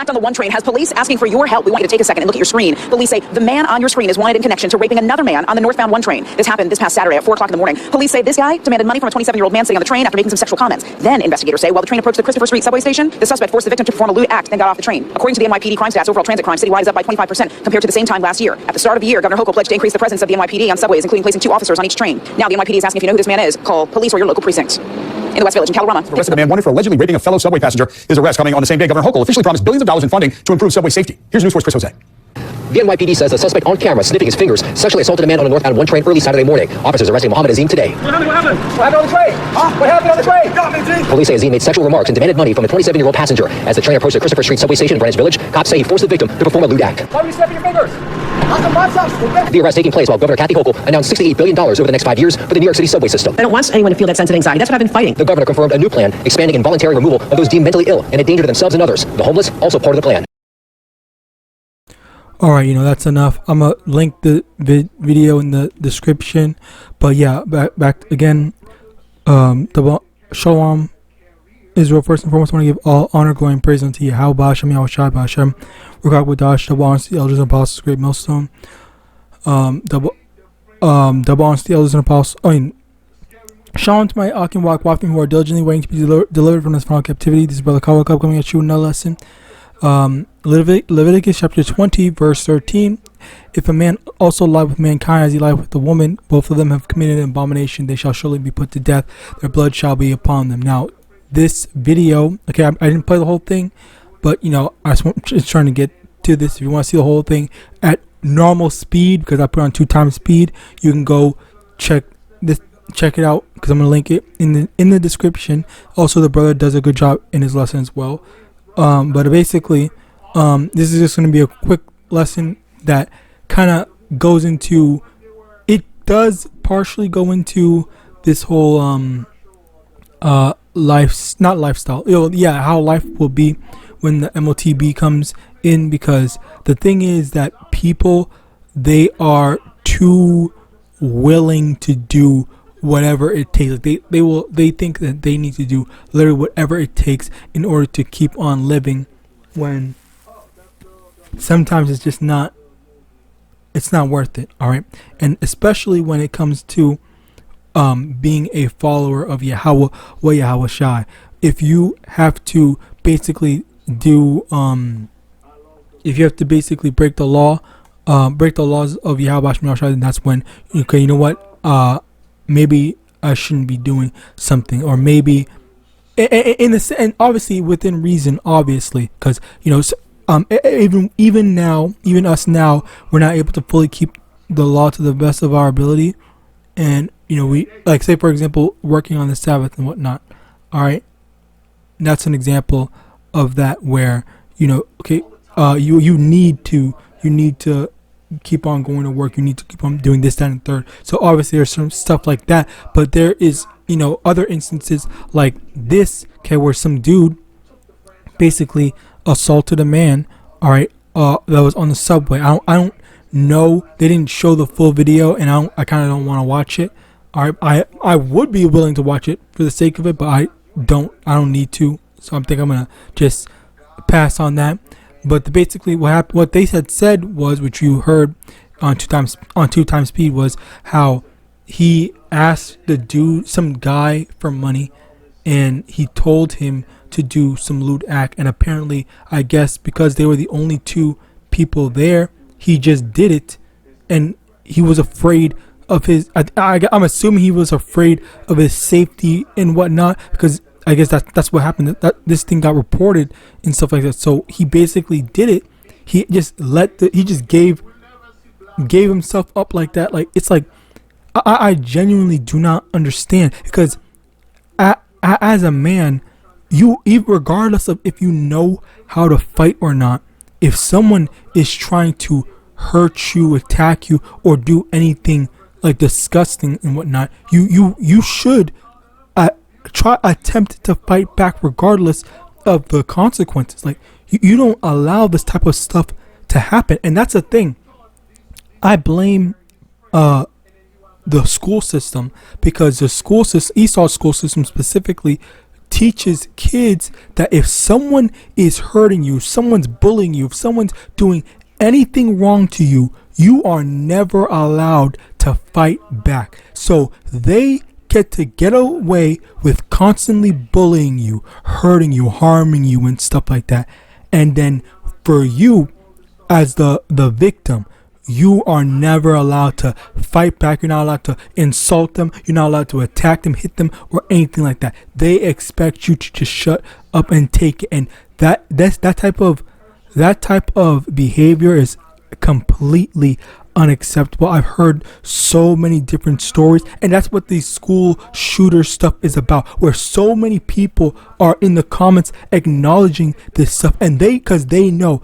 attacked on the 1 train has police asking for your help. We want you to take a second and look at your screen. Police say the man on your screen is wanted in connection to raping another man on the northbound 1 train. This happened this past Saturday at 4 o'clock in the morning. Police say this guy demanded money from a 27-year-old man sitting on the train after making some sexual comments. Then investigators say while the train approached the Christopher Street subway station, the suspect forced the victim to perform a lewd act, then got off the train. According to the NYPD crime stats, overall transit crime citywide is up by 25% compared to the same time last year. At the start of the year, Governor Hochul pledged to increase the presence of the NYPD on subways, including placing 2 officers on each train. Now the NYPD is asking if you know who this man is. Call police or your local precincts. In the West Village in Calorama. Arrested a man wanted for allegedly raping a fellow subway passenger. His arrest coming on the same day Governor Hochul officially promised billions of dollars in funding to improve subway safety. Here's News Force Chris Jose. The NYPD says the suspect on camera sniffing his fingers sexually assaulted a man on a northbound 1 train early Saturday morning. Officers arresting Mohammed Azim today. What happened? What happened? What happened on the train? Huh? What happened on the train? Got me, G. Police say Azim made sexual remarks and demanded money from a 27-year-old passenger. As the train approached the Christopher Street subway station in Greenwich Village, cops say he forced the victim to perform a lewd act. Why are you snapping your fingers? The arrest taking place while Governor Kathy Hochul announced $68 billion over the next 5 years for the New York City subway system. I don't want anyone to feel that sense of anxiety. That's what I've been fighting. The governor confirmed a new plan expanding involuntary removal of those deemed mentally ill and a danger to themselves and others. The homeless also part of the plan. Alright, that's enough. I'm going to link the video in the description. But yeah, back again. Shalom, Israel. First and foremost, I want to give all honor, glory, and praise unto YAHAWAH, YAHAWASHI, Hashem. Rakawadash, double honors to the elders and apostles, great millstone. Double honors to the elders and apostles. Shalom to my Akim Wak Wafim who are diligently waiting to be delivered from this final captivity. This is Brother Kawak coming at you with another lesson. Leviticus chapter 20 verse 13. If a man also lie with mankind as he lied with the woman, both of them have committed an abomination. They shall surely be put to death. Their blood shall be upon them. Now, this video, okay, I didn't play the whole thing, but I just trying to get to this. If you want to see the whole thing at normal speed, because I put on 2 times speed, you can go check it out, because I'm gonna link it in the description. Also, the brother does a good job in his lesson as well. But basically, this is just gonna be a quick lesson that kind of goes into. It does partially go into this whole not lifestyle. How life will be when the MOTB comes in, because the thing is that people, they are too willing to do whatever it takes. Like they think that they need to do literally whatever it takes in order to keep on living, when sometimes it's just not worth it. All right, and especially when it comes to being a follower of YAHAWAH or YAHAWASHI. If you have to basically do if you have to basically break the laws of YAHAWAH, then that's when, okay, you know what, maybe I shouldn't be doing something, or maybe and obviously within reason, obviously, because even us now, we're not able to fully keep the law to the best of our ability. And we, like, say for example, working on the Sabbath and whatnot. All right, that's an example of that, where okay, you need to keep on going to work. You need to keep on doing this, that, and third. So obviously there's some stuff like that, but there is other instances like this, okay, where some dude basically assaulted a man, all right, that was on the subway. I don't know, they didn't show the full video, and I kind of don't want to watch it. All right, I would be willing to watch it for the sake of it, but I don't need to. So I think I'm gonna just pass on that. But basically what they had said was, which you heard on two times speed, was how he asked the dude, some guy, for money, and he told him to do some lewd act, and apparently, I guess because they were the only 2 people there, he just did it, and he was afraid of his, I'm assuming he was afraid of his safety and whatnot, because I guess that's what happened, that this thing got reported and stuff like that. So he basically did it. He just gave himself up like that. Like, it's like, I genuinely do not understand, because as a man, regardless of if you know how to fight or not, if someone is trying to hurt you, attack you, or do anything like disgusting and whatnot, you should attempt to fight back regardless of the consequences. Like, you don't allow this type of stuff to happen. And that's the thing. I blame the school system, because the school system, Esau's school system specifically, teaches kids that if someone is hurting you, if someone's bullying you, if someone's doing anything wrong to you, you are never allowed to fight back. So they get to get away with constantly bullying you, hurting you, harming you, and stuff like that. And then for you, as the victim, you are never allowed to fight back. You're not allowed to insult them. You're not allowed to attack them, hit them, or anything like that. They expect you to just shut up and take it. And that type of behavior is completely unacceptable. I've heard so many different stories, and that's what the school shooter stuff is about, where so many people are in the comments acknowledging this stuff, and because they know,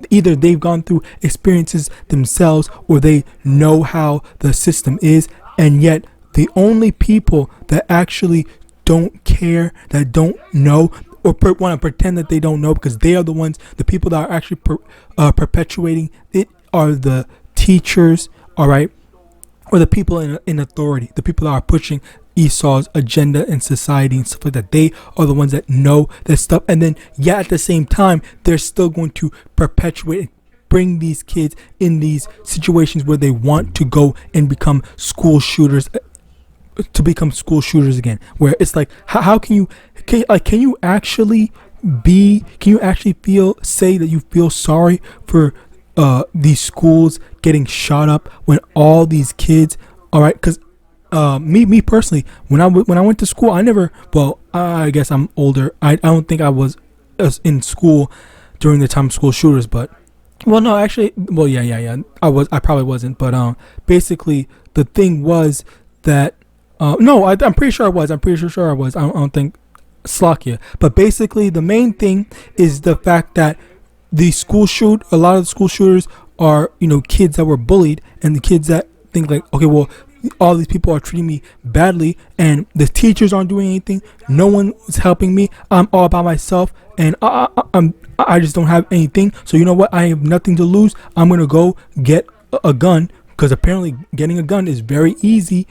either they've gone through experiences themselves or they know how the system is. And yet the only people that actually don't care, that don't know, or want to pretend that they don't know, because they are the people that are actually perpetuating it, are the teachers, all right, or the people in authority, the people that are pushing Esau's agenda in society and stuff like that. They are the ones that know this stuff. And then, at the same time, they're still going to perpetuate and bring these kids in these situations where they want to go and become school shooters, again, where it's like, how can you actually say that you feel sorry for these schools getting shot up when all these kids, all right, because me personally, when I went to school, I guess I'm older. I don't think I was in school during the time of school shooters, but I probably wasn't, but basically the thing was that I'm pretty sure I was. I'm pretty sure I was. I don't think Slovakia, but basically the main thing is the fact that a lot of the school shooters are, kids that were bullied, and the kids that think like, okay, well, all these people are treating me badly, and the teachers aren't doing anything. No one is helping me. I'm all by myself, and I just don't have anything. So you know what? I have nothing to lose. I'm gonna go get a gun, because apparently getting a gun is very easy.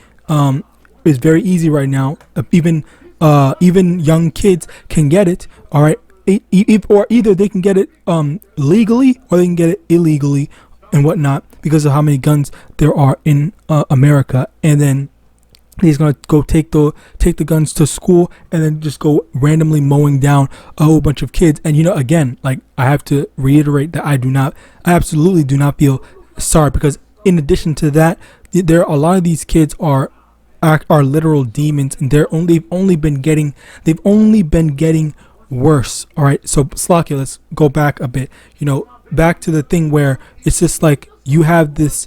Is very easy right now. Even young kids can get it. All right. Or either they can get it legally, or they can get it illegally and whatnot, because of how many guns there are in America. And then he's gonna go take the guns to school, and then just go randomly mowing down a whole bunch of kids. And again, like, I have to reiterate that I absolutely do not feel sorry, because in addition to that, there are a lot of these kids are literal demons, and they've only been getting worse. All right, so Slovakia, let's go back a bit. Back to the thing where it's just like, you have this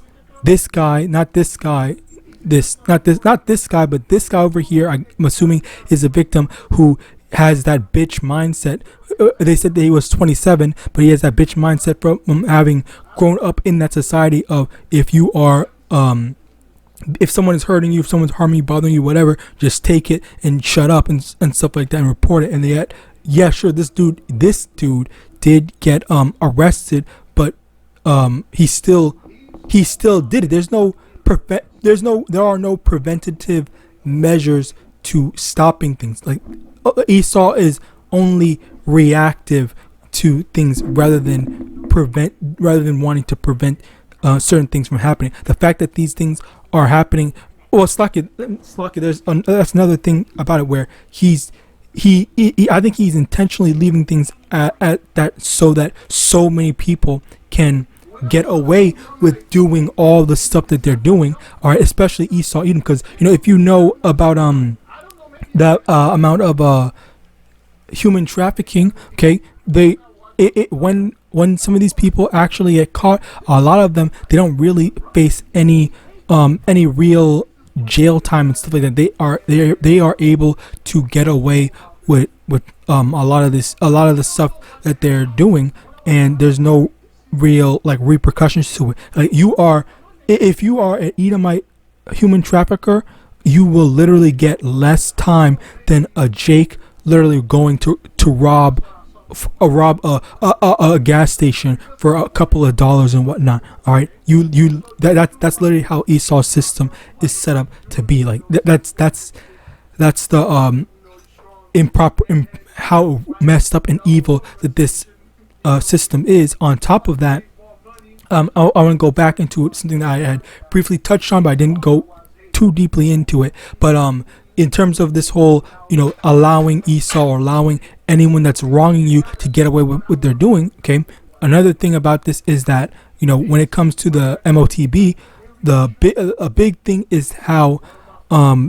guy, not this guy, but this guy over here, I'm assuming is a victim, who has that bitch mindset. They said that he was 27, but he has that bitch mindset from having grown up in that society of, if someone is hurting you, if someone's harming you, bothering you, whatever, just take it and shut up and stuff like that, and report it. And yet, sure, this dude did get arrested, but he still did it. There are no preventative measures to stopping things. Like, Esau is only reactive to things rather than wanting to prevent certain things from happening. The fact that these things are happening, Slovakia, that's another thing about it, where I think he's intentionally leaving things at that, so that so many people can get away with doing all the stuff that they're doing. All right, especially Esau Edom, because if you know about the amount of human trafficking, okay, when some of these people actually get caught, a lot of them, they don't really face any real jail time and stuff like that. They are able to get away with a lot of the stuff that they're doing, and there's no real repercussions to it. If you are an Edomite human trafficker, you will literally get less time than a Jake literally going to rob a gas station for a couple of dollars and whatnot. All right, that's literally how Esau's system is set up to be. Like, that's the improper, how messed up and evil that this system is. On top of that, I want to go back into something that I had briefly touched on, but I didn't go too deeply into it. But in terms of this whole, allowing Esau or allowing anyone that's wronging you to get away with what they're doing, okay? Another thing about this is that, when it comes to the MOTB, a big thing is how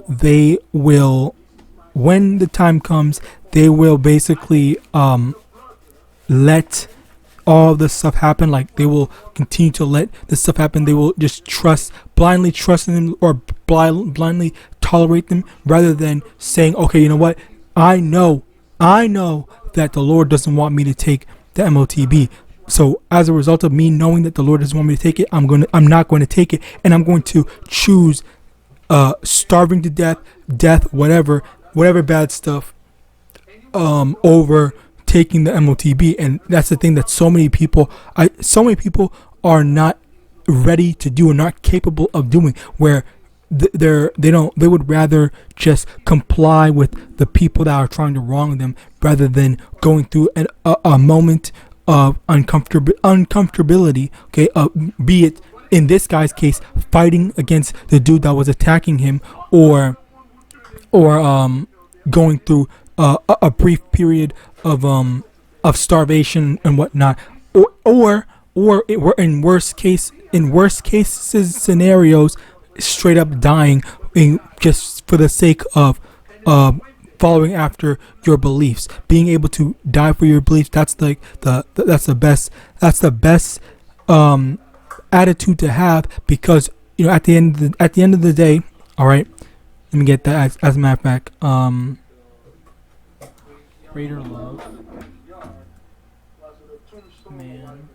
they will, when the time comes, they will basically let all this stuff happen. Like, they will continue to let this stuff happen. They will just blindly trust in them, or blindly tolerate them, rather than saying, okay, you know what, I know that the Lord doesn't want me to take the MOTB. So as a result of me knowing that the Lord doesn't want me to take it, I'm not going to take it, and I'm going to choose starving to death, whatever bad stuff, over taking the MOTB. And that's the thing that so many people are not ready to do and not capable of doing, where they would rather just comply with the people that are trying to wrong them, rather than going through a moment of uncomfortability, okay, be it in this guy's case fighting against the dude that was attacking him, or going through a brief period of starvation and whatnot, or in worst case scenarios, straight up dying, just for the sake of following after your beliefs. Being able to die for your beliefs, that's the best attitude to have, because at the end of the day, all right, let me get that as a matter of fact, greater love, man.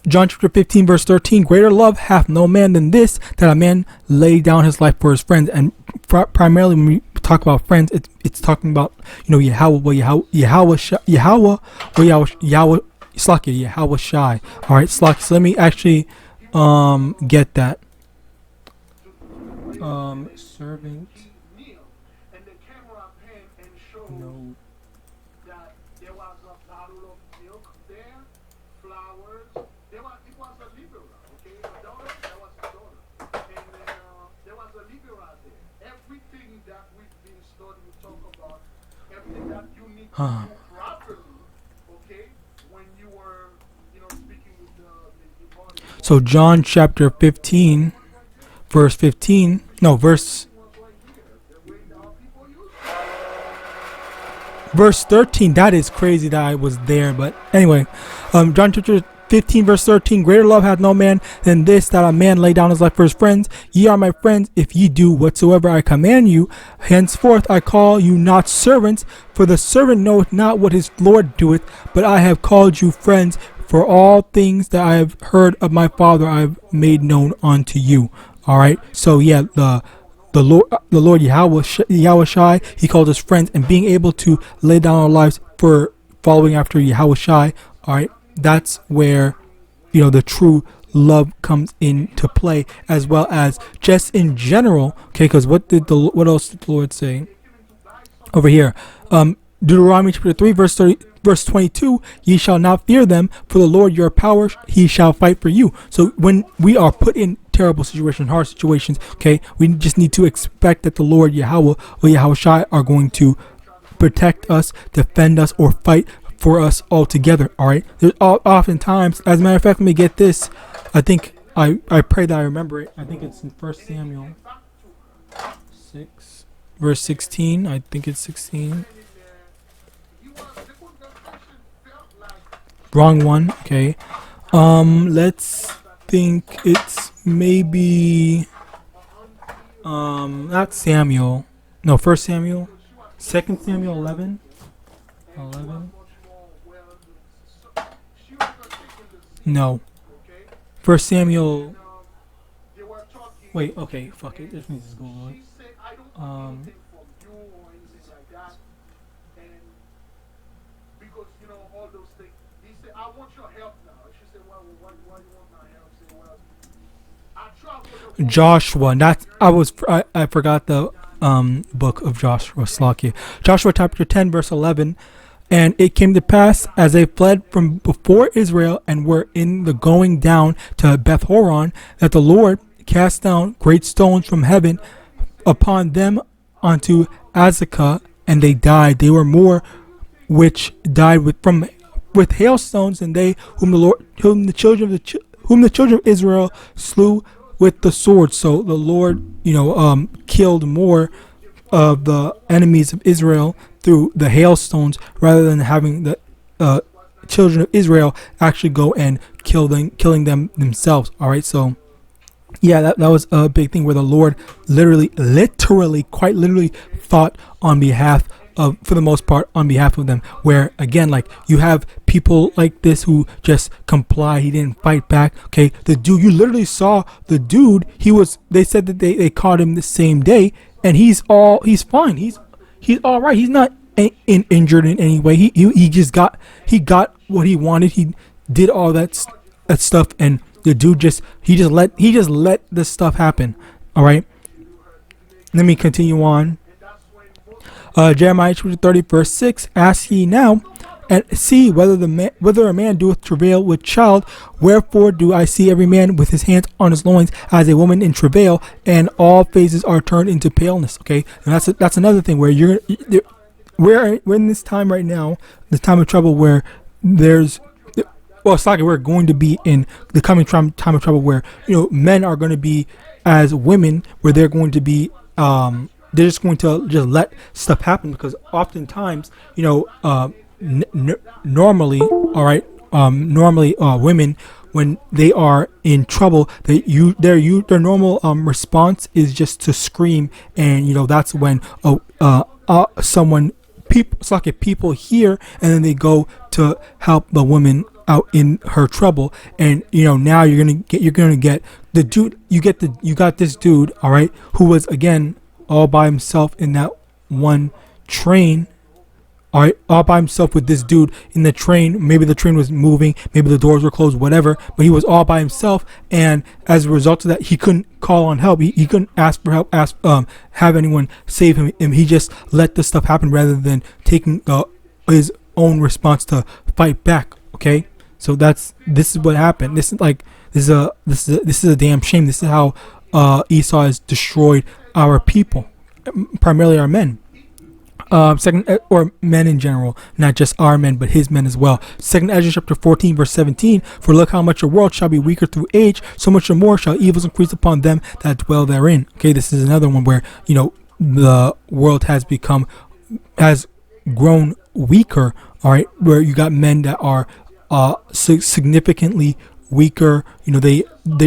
John chapter 15 verse 13, greater love hath no man than this, that a man lay down his life for his friends. And primarily when we talk about friends, it's talking about, Yahawashi. All right, Slakia. So let me actually get that. Servant. No. Huh. So John chapter 15 verse 15, no, verse 13. That is crazy that I was there, but anyway, John chapter 15 verse 13, greater love hath no man than this, that a man lay down his life for his friends. Ye are my friends if ye do whatsoever I command you. Henceforth I call you not servants, for the servant knoweth not what his Lord doeth, but I have called you friends, for all things that I have heard of my Father I have made known unto you. All right, so yeah, the Lord Yahawashi, he called us friends, and being able to lay down our lives for following after Yahawashi, all right, that's where the true love comes into play, as well as just in general, okay? Because what else did the Lord say over here? Deuteronomy chapter 3 verse 22, ye shall not fear them, for the Lord your power, he shall fight for you. So when we are put in terrible situations, hard situations, okay, we just need to expect that the Lord Yahweh or Yahawashi are going to protect us, defend us, or fight for us all together. All right, there's oftentimes, as a matter of fact, let me get this. I think I pray that I remember it. I think it's in 1 Samuel 6 verse 16. I think it's 16. Wrong one. Okay. Let's think it's maybe not Samuel. No, 1 Samuel. 2 Samuel 11. No. 1 Samuel. Wait, okay, fuck it. This means it's Google. Joshua. Not I forgot the book of Joshua. Slakia. Joshua chapter 10 verse 11. And it came to pass as they fled from before Israel and were in the going down to Beth Horon, that the Lord cast down great stones from heaven upon them unto Azekah, and they died. They were more which died with hailstones than they whom the children of Israel slew with the sword. So the Lord, killed more of the enemies of Israel through the hailstones, rather than having the children of Israel actually go and killing them themselves. All right, so yeah, that was a big thing where the Lord quite literally fought on behalf of, for the most part, on behalf of them. Where again, like, you have people like this who just comply. He didn't fight back. Okay, the dude, you literally saw the dude. They said that they caught him the same day, and he's fine. He's all right. He's not injured in any way. He got what he wanted. He did all that stuff, and the dude just let this stuff happen. All right. Let me continue on. Jeremiah chapter 30 verse 6. Ask ye now, and see whether a man doeth travail with child. Wherefore do I see every man with his hands on his loins as a woman in travail, and all faces are turned into paleness. Okay, and that's another thing where we're in this time right now, the time of trouble where it's like we're going to be in the coming time of trouble where men are going to be as women, where they're going to be they're just going to just let stuff happen, because oftentimes normally women, when they are in trouble, their normal response is just to scream, and that's when people hear, and then they go to help the woman out in her trouble. And now you're gonna get the dude. You got this dude, all right, who was again all by himself in that one train. All right, all by himself with this dude in the train. Maybe the train was moving, maybe the doors were closed, whatever, but he was all by himself, and as a result of that, he couldn't call on help. He couldn't ask for help, have anyone save him, and he just let this stuff happen rather than taking his own response to fight back. Okay, so this is what happened. This is a damn shame. This is how Esau has destroyed our people, primarily our men. Or men in general, not just our men, but his men as well. 2 Ezra chapter 14 verse 17. For look how much a world shall be weaker through age, so much more shall evils increase upon them that dwell therein. Okay, this is another one where the world has grown weaker. All right, where you got men that are significantly weaker. They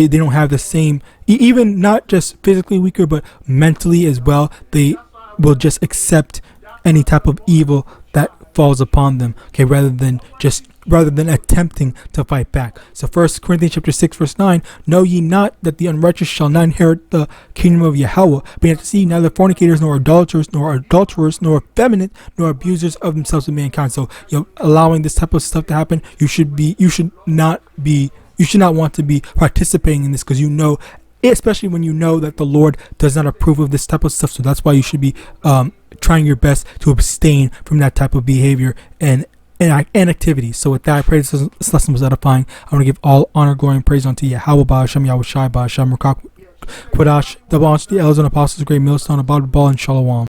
don't have the same, even not just physically weaker, but mentally as well. They will just accept any type of evil that falls upon them, okay, rather than attempting to fight back. So 1 Corinthians chapter 6 verse 9. Know ye not that the unrighteous shall not inherit the kingdom of Yahawah? But ye have to see neither fornicators, nor idolaters, nor adulterers, nor effeminate, nor abusers of themselves with mankind. So allowing this type of stuff to happen, you should not want to be participating in this, because especially when you know that the Lord does not approve of this type of stuff. So that's why you should be trying your best to abstain from that type of behavior and activities. So with that, I pray this lesson was edifying. I want to give all honor, glory, and praise unto YAHAWAH, YAHAWASHI, YAHAWASHI, the elders and apostles, great millstone, above the ball, and shalom.